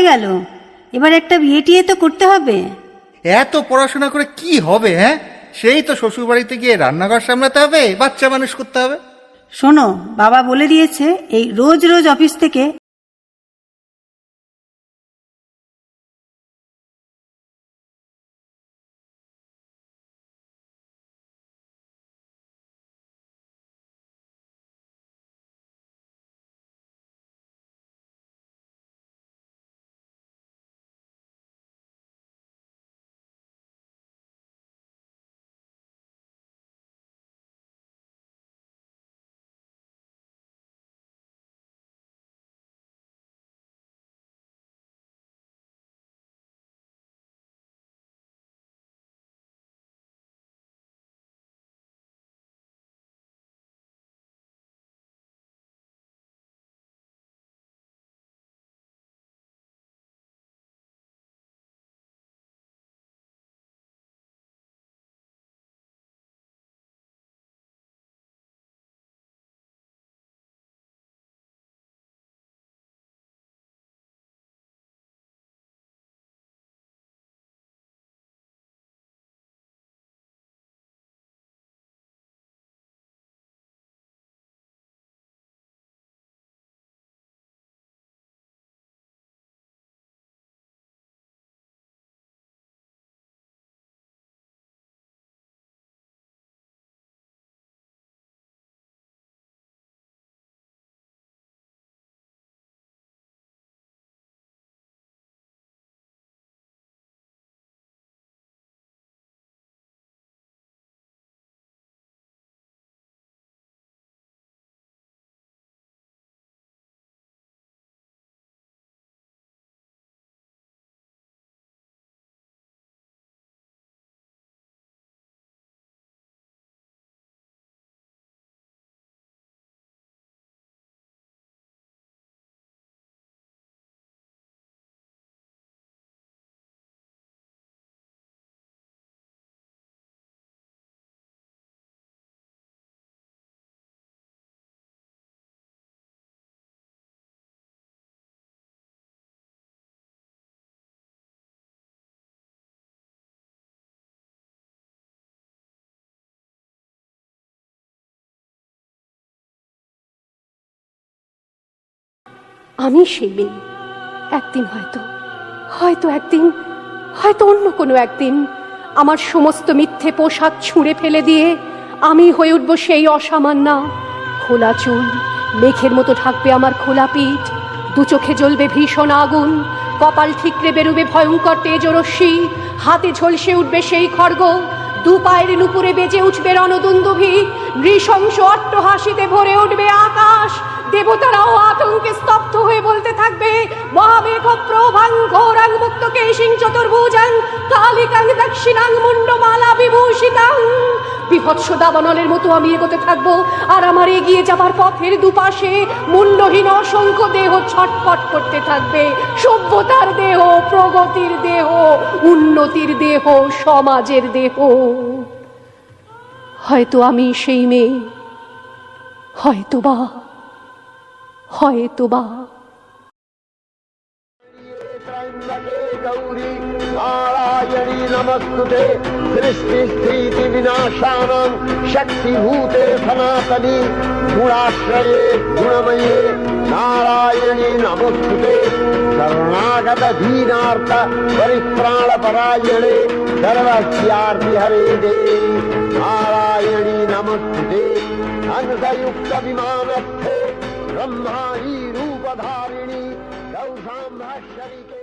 গেল, এবার একটা বিয়ে টিয়ে তো করতে হবে। এত পড়াশোনা করে কি হবে? হ্যাঁ, সেই তো শ্বশুর বাড়িতে গিয়ে রান্নাঘর সামলাতে হবে, বাচ্চা মানুষ করতে হবে। শোনো, বাবা বলে দিয়েছে এই রোজ রোজ অফিস থেকে আমি সেই মেয়ে। একদিন হয়তো হয়তো একদিন হয়তো অন্য কোনো একদিন আমার সমস্ত মিথ্যে পোশাক ছুঁড়ে ফেলে দিয়ে আমি হয়ে উঠব সেই অসামান্যা। খোলা চুল মেঘের মতো ঢাকবে আমার খোলা পিঠ, দু চোখে জ্বলবে ভীষণ আগুন, কপাল ঠিকরে বেরুবে ভয়ঙ্কর তেজরশ্মি, হাতে ঝলসে উঠবে সেই খড়গ, দু পায়ের নুপুরে বেজে উঠবে রণদুন্দুভি, নৃশংস অট্টহাসিতে ভরে উঠবে আকাশ। দেবতারাও আতঙ্কে স্তব্ধ হয়ে বলতে থাকবে, মহামেঘ প্রভাং ঘোরাং মুক্ত কেশিং চতুর্ভুজাং কালিকাং দক্ষিণাং মুন্ডমালা বিভূষিতাং। বিভৎস দাবানলের মতো আমি এগোতে থাকবো, আর আমার এগিয়ে যাবার পথের দুপাশে মুন্ডহীন অসংখ্য দেহ ছটফট করতে থাকবে। সভ্যতার দেহ, প্রগতির দেহ, উন্নতির দেহ, সমাজের দেহ। হয়তো আমি সেই মেয়ে, হয়তোবা হয়তোবা। गौरी नारायणी नमस्तुते सृष्टि स्थिति विनाशानां शक्तिभूते सनातनी गुणाश्रये गुणमये नारायणी नमस्तुते शरणागत दीनार्थ परित्राण परायणे सर्वस्यार्ति हरे देवी नारायणी नमस्तुते अंशयुक्त विमानस्थे ब्रह्माणी रूपधारिणी गौशाम्भा शरीके